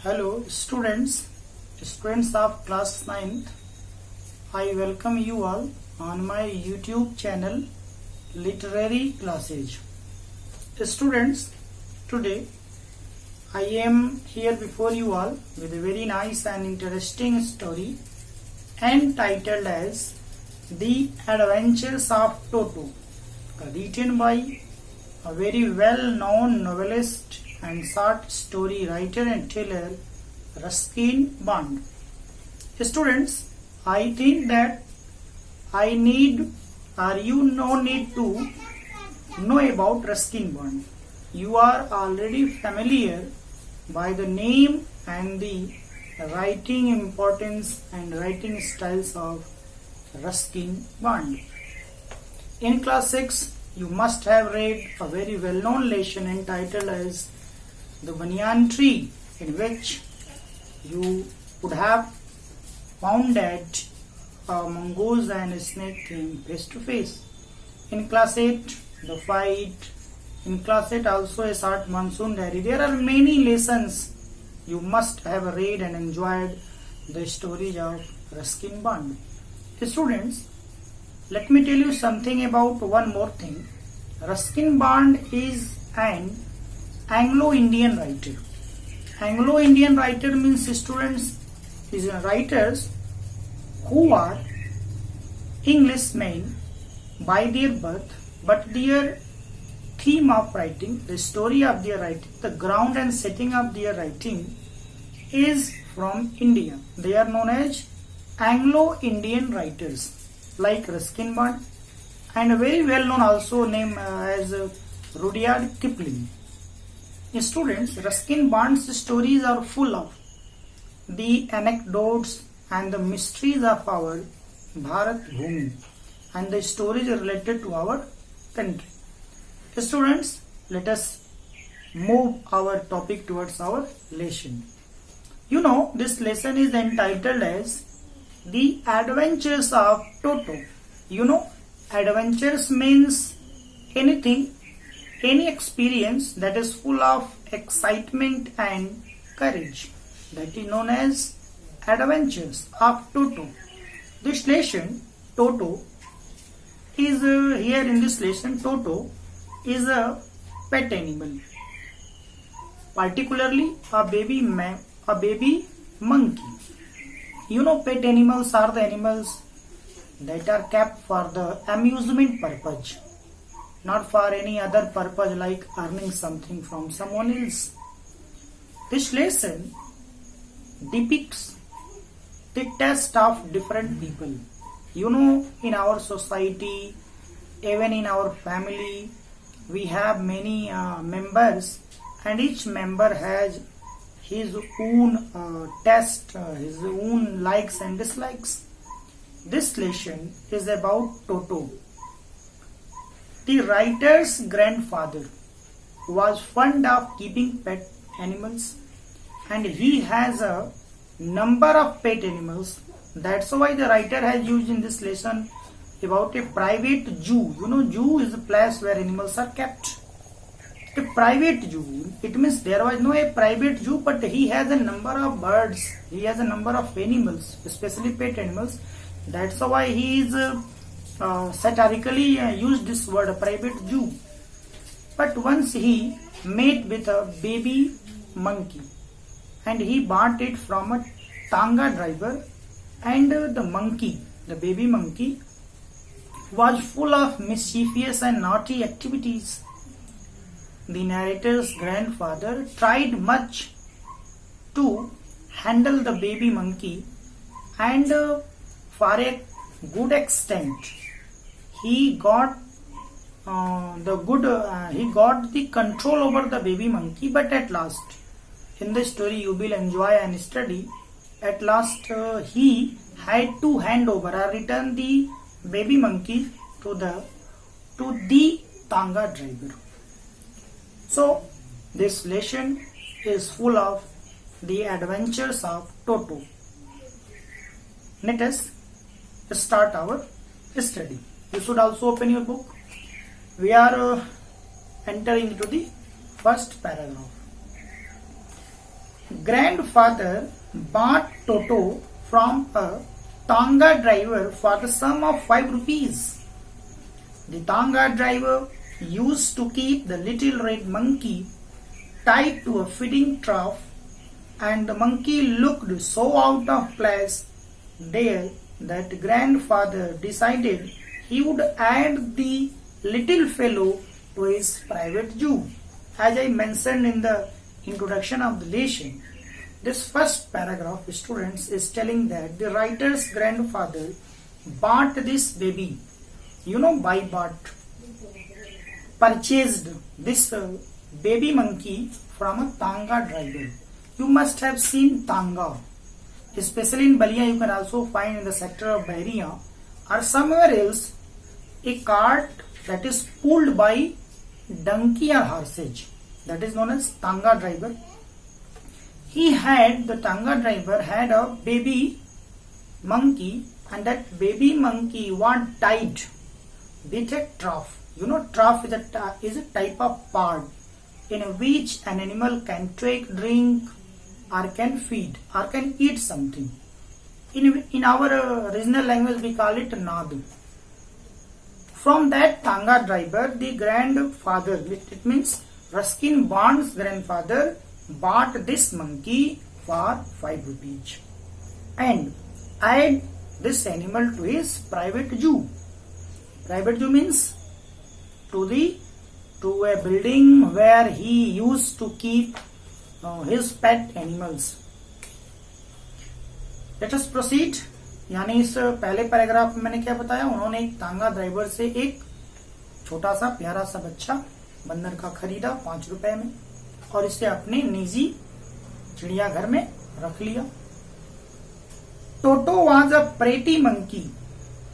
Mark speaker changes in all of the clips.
Speaker 1: Hello students of class 9th. I welcome you all on my YouTube channel Literary Classes. Students, today I am here before you all with a very nice and interesting story entitled as The Adventures of Toto, written by a very well-known novelist and short story writer and teller Ruskin Bond. Students, I think that you no need to know about Ruskin Bond. You are already familiar by the name and the writing importance and writing styles of Ruskin Bond. In class 6, you must have read a very well-known lesson entitled as The Banyan Tree, in which you would have found that a mongoose and a snake came face to face. In class 8, the fight. In class 8 also a short monsoon diary. There are many lessons you must have read and enjoyed the stories of Ruskin Bond. Students, let me tell you something about one more thing. Ruskin Bond is an Anglo-Indian writer. Anglo-Indian writer means students is writers who are Englishmen by their birth, but their theme of writing, the story of their writing, the ground and setting of their writing is from India. They are known as Anglo-Indian writers like Ruskin Bond and a very well known also name as Rudyard Kipling. Students, Ruskin Bond's stories are full of the anecdotes and the mysteries of our Bharat Bhumi and the stories related to our country. Students, let us move our topic towards our lesson. You know, this lesson is entitled as The Adventures of Toto. You know, adventures means anything, any experience that is full of excitement and courage. That is known as Adventures of Toto. This lesson, Toto, is here in this lesson, Toto is a pet animal. Particularly a baby monkey. You know, pet animals are the animals that are kept for the amusement purpose, not for any other purpose like earning something from someone else. This lesson depicts the test of different people. You know, in our society, even in our family, we have many members, and each member has his own test, his own likes and dislikes. This lesson is about Toto. The writer's grandfather was fond of keeping pet animals, and he has a number of pet animals. That's why the writer has used in this lesson about a private zoo. You know, zoo is a place where animals are kept. A private zoo, it means there was no a private zoo, but he has a number of birds, he has a number of animals, especially pet animals. That's why he is satirically used this word, a private zoo. But once he met with a baby monkey and he bought it from a tanga driver, and the baby monkey was full of mischievous and naughty activities. The narrator's grandfather tried much to handle the baby monkey, and for a good extent he got the control over the baby monkey. But at last, in the story you will enjoy and study, at last he had to hand over or return the baby monkey to the tanga driver. So this lesson is full of the adventures of Toto. Let us start our study. You should also open your book. We are entering into the first paragraph. grandfather bought Toto from a Tanga driver for the sum of 5 rupees. The Tanga driver used to keep the little red monkey tied to a feeding trough, and the monkey looked so out of place there that grandfather decided he would add the little fellow to his private zoo. As I mentioned in the introduction of the lesson, this first paragraph, students, is telling that the writer's grandfather bought this baby. By bought, purchased this baby monkey from a Tanga driver. You must have seen Tanga, especially in Balia. You can also find in the sector of Bahria or somewhere else a cart that is pulled by donkey or horses. That is known as Tanga driver. The Tanga driver had a baby monkey, and that baby monkey was tied with a trough. Trough is a type of pod in which an animal can take drink or can feed or can eat something. In our regional language we call it nadu. From that Tanga driver, the grandfather, it means Ruskin Bond's grandfather, bought this monkey for 5 rupees and add this animal to his private zoo. Private zoo means to a building where he used to keep his pet animals. Let us proceed. यानी इस पहले paragraph में मैंने क्या बताया, उन्होंने एक तांगा ड्राइवर से एक छोटा सा प्यारा सा बच्चा बंदर का खरीदा 5 रुपए में और इसे अपने निजी चिड़ियाघर में रख लिया. Toto was a pretty monkey.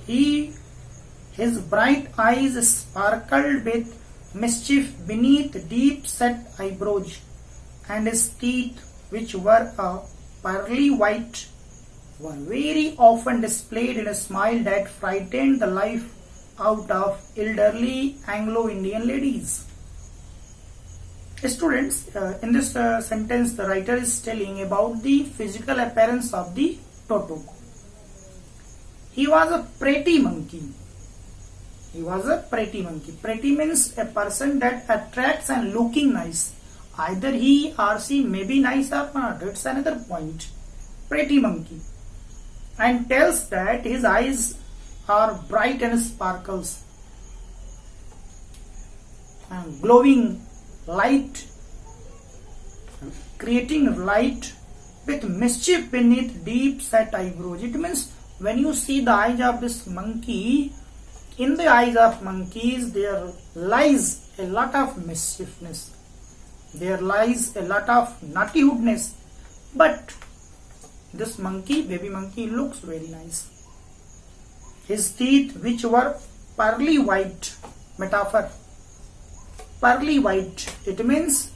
Speaker 1: His bright eyes sparkled with mischief beneath deep set eyebrows, and his teeth, which were a pearly white, were very often displayed in a smile that frightened the life out of elderly Anglo-Indian ladies. Students, in this sentence the writer is telling about the physical appearance of the Toto. He was a pretty monkey. Pretty means a person that attracts and looking nice. Either he or she may be nice or not. It's another point. Pretty monkey. And tells that his eyes are bright and sparkles and glowing light, creating light with mischief beneath deep set eyebrows. It means when you see the eyes of this monkey, in the eyes of monkeys there lies a lot of mischievousness, there lies a lot of naughtyhoodness, but this monkey, baby monkey, looks very nice. His teeth, which were pearly white, metaphor, pearly white, it means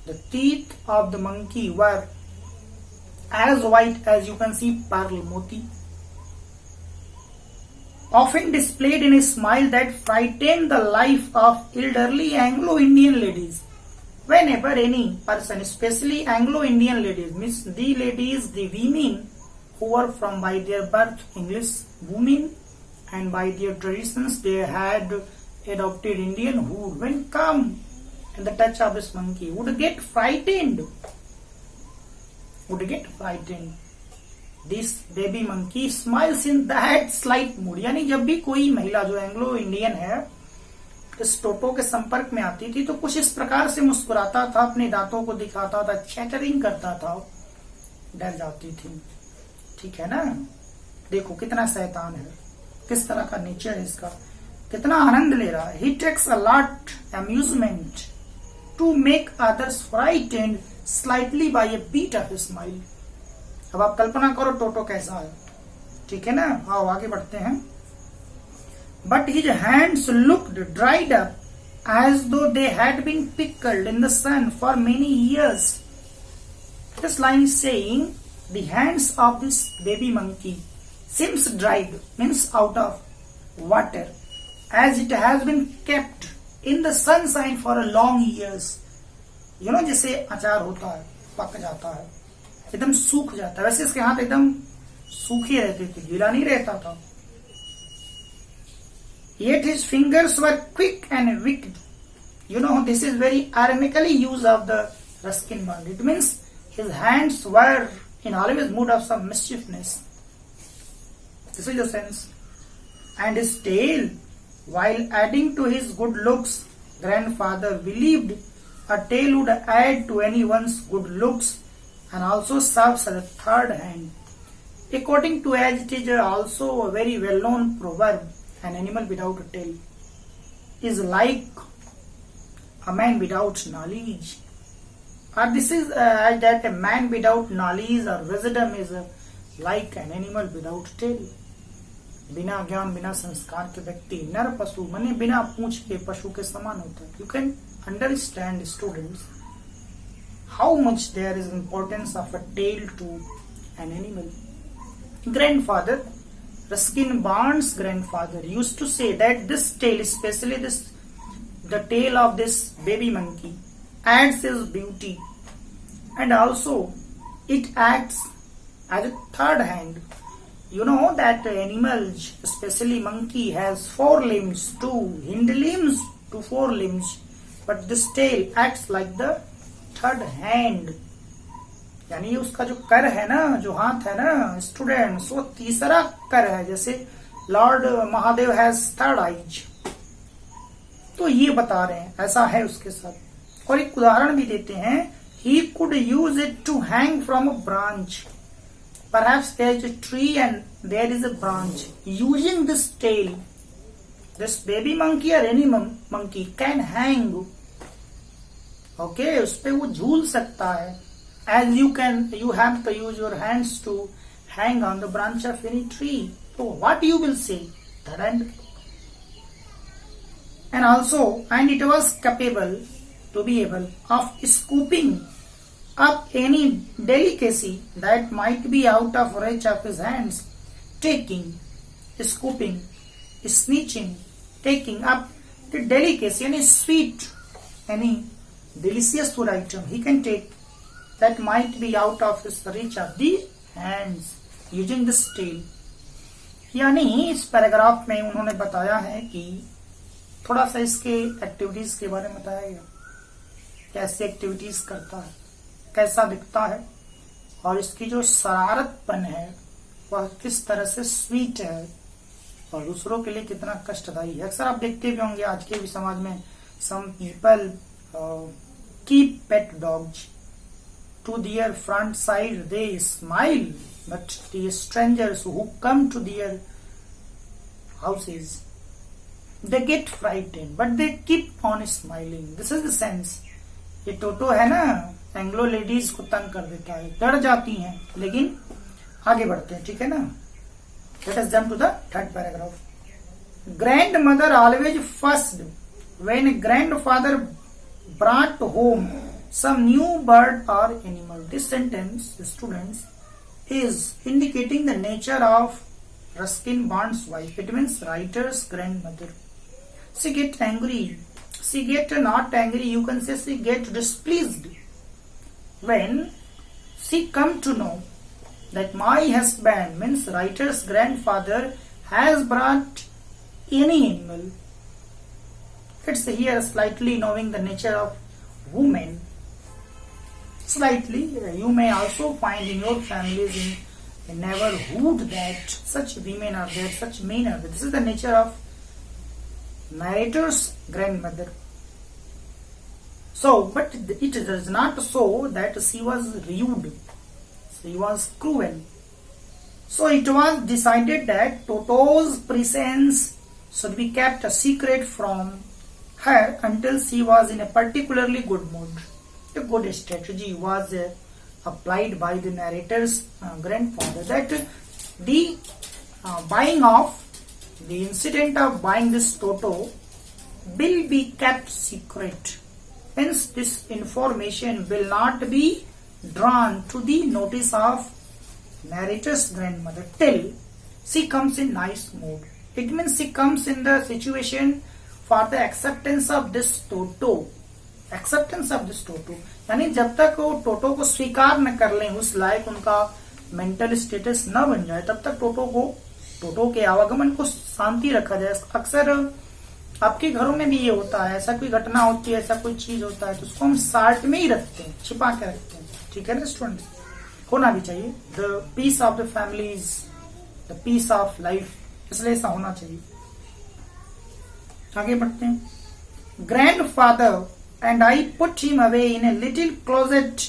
Speaker 1: the teeth of the monkey were as white as you can see pearl moti, often displayed in a smile that frightened the life of elderly Anglo-Indian ladies. Whenever any person, especially Anglo-Indian ladies, means the ladies, the women who were from by their birth English women and by their traditions they had adopted Indian, who when come in the touch of this monkey would get frightened. This baby monkey smiles in that slight mood. यानी जब भी कोई महिला जो Anglo Indian है इस टोटो के संपर्क में आती थी तो कुछ इस प्रकार से मुस्कुराता था, अपने दांतों को दिखाता था, चैटरिंग करता था, डर जाती थी. ठीक है ना. देखो कितना शैतान है, किस तरह का नेचर है इसका, कितना आनंद ले रहा है. He takes a lot amusement to make others frightened slightly by a beat of his smile. अब आप कल्पना करो टोटो कैसा है. ठीक है ना. आओ आगे बढ़ते हैं. But his hands looked dried up as though they had been pickled in the sun for many years. This line is saying the hands of this baby monkey seems dried, means out of water, as it has been kept in the sunshine for a long years. जैसे अचार होता है, पक जाता है, एकदम सूख जाता है। वैसे इसके हाथ एकदम सूखे रहते थे, गीला नहीं रहता था। Yet his fingers were quick and wicked. You know, this is very ironically use of the Ruskin bond. It means his hands were in always mood of some mischievousness. This is the sense. And his tail, while adding to his good looks, grandfather believed a tail would add to anyone's good looks and also serves as a third hand. According to as it is also a very well-known proverb, an animal without a tail is like a man without knowledge. Or this is that a man without knowledge or wisdom is like an animal without tail. बिना ज्ञान बिना संस्कार के व्यक्ति नर पशु माने बिना पूंछ के पशु के समान होता है. You can understand, students, how much there is importance of a tail to an animal. Grandfather, Ruskin Barnes' grandfather used to say that this tail, especially the tail of this baby monkey, adds his beauty, and also it acts as a third hand. You know that animals, especially monkey, has 4 limbs, 2 hind limbs to 4 limbs, but this tail acts like the third hand. यानी उसका जो कर है ना, जो हाथ है ना स्टूडेंट्स, वो तीसरा कर है. जैसे Lord Mahadev has third eyes, तो ये बता रहे हैं ऐसा है उसके साथ. और एक उदाहरण भी देते हैं. He could use it to hang from a branch. Perhaps there is a tree and there is a branch. Using this tail, this baby monkey or any monkey can hang. Okay, उस पे वो झूल सकता है. As you have to use your hands to hang on the branch of any tree. So what you will say? That and it was capable to be able of scooping up any delicacy that might be out of reach of his hands, taking, scooping, snatching, taking up the delicacy, any sweet, any delicious food item he can take that might be out of his reach of the hands using this tail. यानी इस paragraph में उन्होंने बताया है कि थोड़ा सा इसके एक्टिविटीज के बारे में बताया गया, कैसे एक्टिविटीज करता है, कैसा दिखता है, और इसकी जो शरारतपन है वह किस तरह से स्वीट है और दूसरों के लिए कितना कष्टदायी है. अक्सर आप देखते भी होंगे आज के भी समाज में some people keep pet dogs to their front side, they smile, but the strangers who come to their houses they get frightened but they keep on smiling. This is the sense. ये Toto है ना, Anglo ladies को तंग कर देता है, डर जाती हैं, लेकिन आगे बढ़ते हैं. ठीक है ना. Let us jump to the third paragraph. Grandmother always first when grandfather brought home some new bird और animal. This sentence, students, is indicating the nature of Ruskin Bond's wife. It means writer's grandmother. She get angry, she get not angry, you can say she get displeased when she come to know that my husband, means writer's grandfather, has brought any animal. It's here slightly knowing the nature of women. Slightly, you may also find in your families, in neighborhood, that such women are there, such men are there. This is the nature of narrator's grandmother. So, but it is not so that she was rude, she was cruel. So it was decided that Toto's presence should be kept a secret from her until she was in a particularly good mood. A good strategy was applied by the narrator's grandfather, that the buying of the incident of buying this Toto will be kept secret. Hence, this information will not be drawn to the notice of narrator's grandmother till she comes in nice mood. It means she comes in the situation for the acceptance of this Toto acceptance of this Toto, यानी जब तक वो टोटो को स्वीकार न कर लें, उस लायक उनका मेंटल स्टेटस न बन जाए, तब तक टोटो के आवागमन को शांति रखा जाए। अक्सर आपके घरों में भी ये होता है, ऐसा कोई घटना होती है, ऐसा कोई चीज होता है तो उसको हम साल्ट में ही रखते हैं, छिपा के रखते हैं, ठीक है ना स्टूडेंट, होना भी चाहिए। The peace of the family is the peace of life, इसलिए ऐसा होना चाहिए। आगे बढ़ते हैं। Grandfather and I put him away in a little closet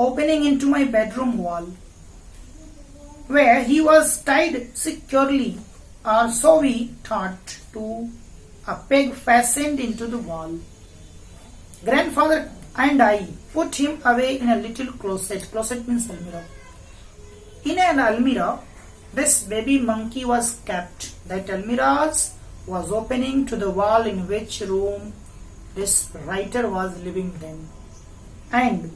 Speaker 1: opening into my bedroom wall, where he was tied securely, or so we thought, to a peg fastened into the wall. Grandfather and I put him away in a little closet. Closet means almirah. In an almirah, this baby monkey was kept. That almirah was opening to the wall in which room this writer was living then. And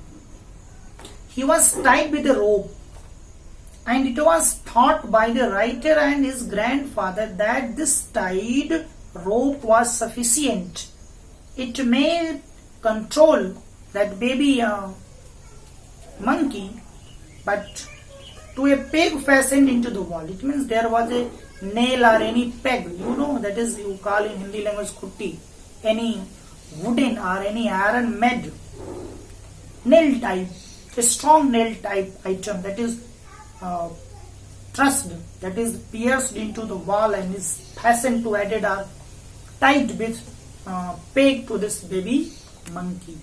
Speaker 1: he was tied with a rope. And it was thought by the writer and his grandfather that this tied rope was sufficient. It may control that baby monkey, but to a peg fastened into the wall. It means there was a nail or any peg, you know, that is you call in Hindi language kutti, any wooden or any iron made nail type, a strong nail type item that is thrust, that is pierced into the wall and is fastened to added or tied with peg to this baby monkey,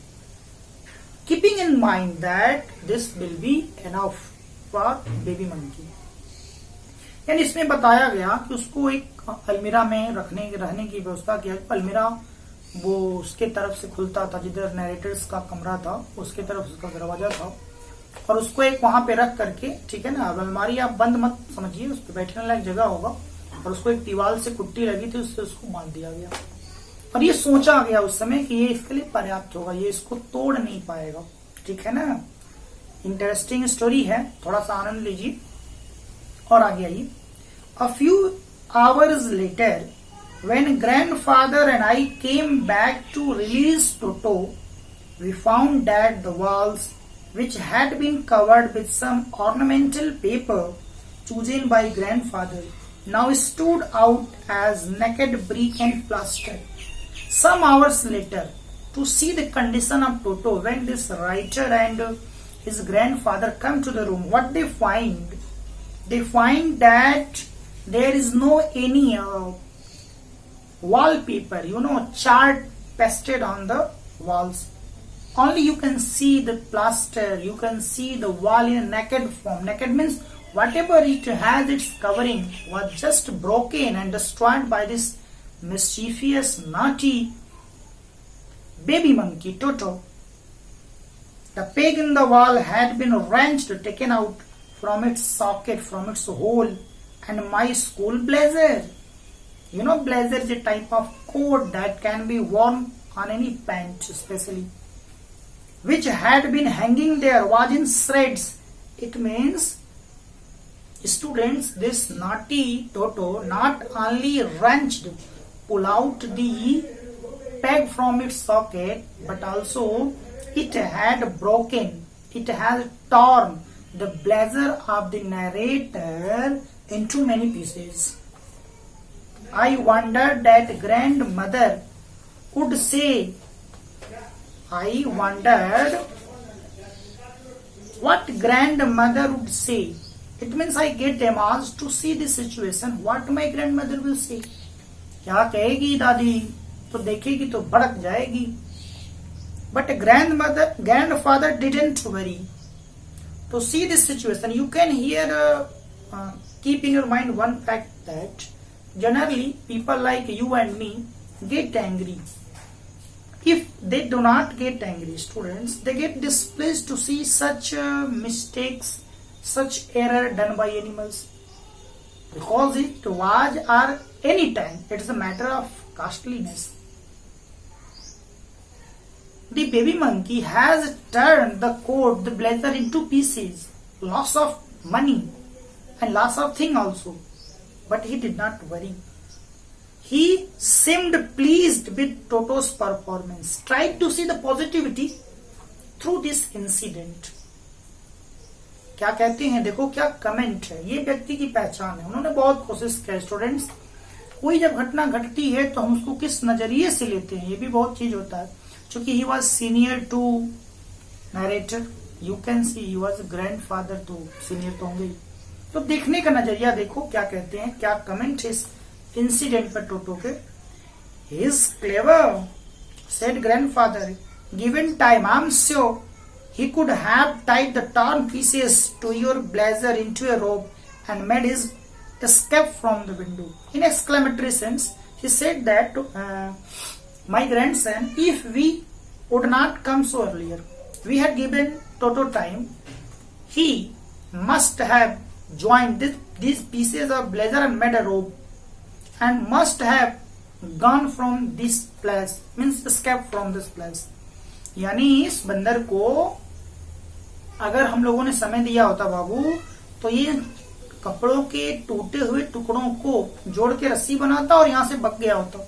Speaker 1: keeping in mind that this will be enough for baby monkey. यानी इसमें बताया गया कि उसको एक अलमीरा में रहने की व्यवस्था किया। अलमीरा वो उसके तरफ से खुलता था, जिधर नरेटर्स का कमरा था उसके तरफ उसका दरवाजा था, और उसको एक वहां पे रख करके, ठीक है ना, अलमारी आप बंद मत समझिए, उस पर बैठने लायक जगह होगा, और उसको एक दीवार से कुट्टी लगी थी, उससे उसको बांध दिया गया। और ये सोचा गया उस समय कि ये इसके लिए पर्याप्त होगा, ये इसको तोड़ नहीं पाएगा, ठीक है ना। इंटरेस्टिंग स्टोरी है, थोड़ा सा आनंद लीजिए और आगे आइए। A few hours later when grandfather and I came back to release Toto, we found that the walls which had been covered with some ornamental paper chosen by grandfather now stood out as naked brick and plaster. Some hours later, to see the condition of Toto, when this writer and his grandfather come to the room, what they find? They find that there is no any wallpaper, you know, chart pasted on the walls. Only you can see the plaster, you can see the wall in a naked form. Naked means whatever it has, its covering was just broken and destroyed by this mischievous, naughty baby monkey Toto. The peg in the wall had been wrenched, taken out from its socket, from its hole, and my school blazer, you know, blazer is a type of coat that can be worn on any pant especially, which had been hanging there, was in shreds. It means, students, this naughty Toto not only wrenched, pull out the peg from its socket, but also it had broken, it had torn the blazer of the narrator into many pieces. I wondered that grandmother would say, I wondered what grandmother would say. It means I get amazed to see the situation. What my grandmother will say. क्या कहेगी दादी, तो देखेगी तो भड़क जाएगी। But grandfather didn't worry. To see this situation, you can hear, keep in your mind one fact that generally people like you and me get angry. If they do not get angry, students, they get displeased to see such mistakes, such error done by animals, because it was or any time it is a matter of costliness. The baby monkey has turned the coat, the blazer into pieces, loss of money and loss of thing also, but he did not worry. He seemed pleased with Toto's performance. Tried to see the positivity through this incident. क्या कहते हैं, देखो क्या comment है, ये व्यक्ति की पहचान है। उन्होंने बहुत कोशिश किया। स्टूडेंट्स, कोई जब घटना घटती है तो हम उसको किस नजरिए से लेते हैं, ये भी बहुत चीज होता है। क्योंकि he was senior to narrator, you can see he was grandfather, तो सीनियर तो होंगे ही। तो देखने का नजरिया देखो क्या कहते हैं, क्या कमेंट है इस इंसिडेंट पर टोटो के। He is clever, said grandfather, given time I am sure he could have tied the torn pieces to your blazer into a rope and made his escape from the window. In exclamatory sense, he said that my grandson, if we would not come so earlier, we had given Toto time, he must have joined these pieces of blazer and made a rope and must have gone from this place, means escape from this place. यानी इस बंदर को अगर हम लोगों ने समय दिया होता बाबू, तो ये कपड़ों के टूटे हुए टुकड़ों को जोड़ के रस्सी बनाता और यहां से बच गया होता।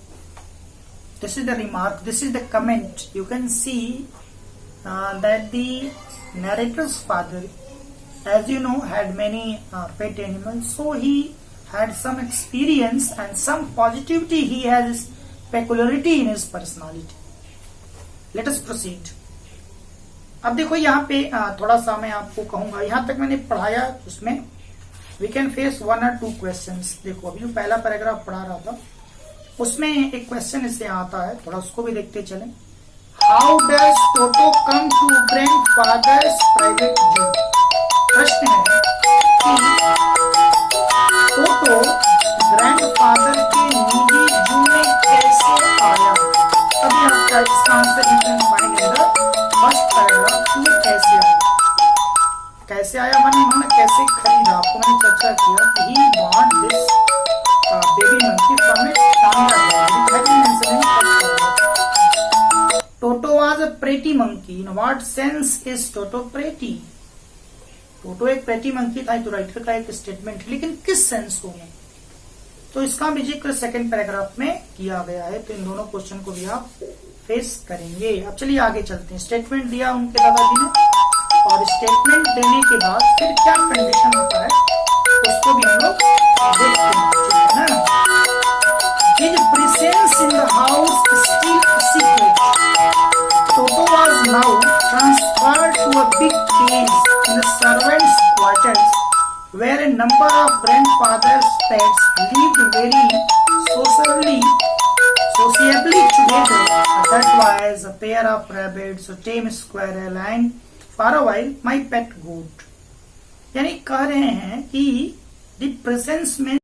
Speaker 1: This is the remark, this is the comment. You can see that the narrator's father, as you know, had many pet animals, so he had some experience and some positivity. He has peculiarity in his personality. Let us proceed. अब देखो यहाँ पे थोड़ा सा मैं आपको कहूंगा, यहाँ तक मैंने पढ़ाया, उसमें we can face 1 or 2 questions. देखो अभी जो पहला पैराग्राफ पढ़ा रहा था उसमें एक क्वेश्चन इससे आता है, थोड़ा उसको भी देखते चले। How does Toto come to grandfather's private zoo? प्रश्न है कि टोटो ग्रैंडफादर के निजी जू में कैसे आया। अभी आपका इसका answer you can find in the first paragraph. कैसे आया, कैसे आया माने इन्होंने कैसे खरीदा। आपको मैंने चर्चा किया कि he bought this baby monkey from a Toto was a pretty monkey. In what sense is Toto pretty? Toto एक प्रेटी मंकी था, तो राइटर का एक स्टेटमेंट, लेकिन किस सेंस में, तो इसका भी जिक्र सेकंड पैराग्राफ में किया गया है। तो इन दोनों क्वेश्चन को भी आप फेस करेंगे। अब चलिए आगे चलते हैं। स्टेटमेंट दिया उनके दादाजी ने, और स्टेटमेंट देने के बाद फिर क्या कंडीशन होता है उसको भी हम लोग देखते हैं, ठीक है ना। His presence in the house still a secret. Toto was now transferred to a big cage in the servants' quarters, where a number of grandfather's pets lived very sociably together. That was a pair of rabbits, a tame squirrel, and for a while my pet goat. यानी कह रहे हैं कि the presence में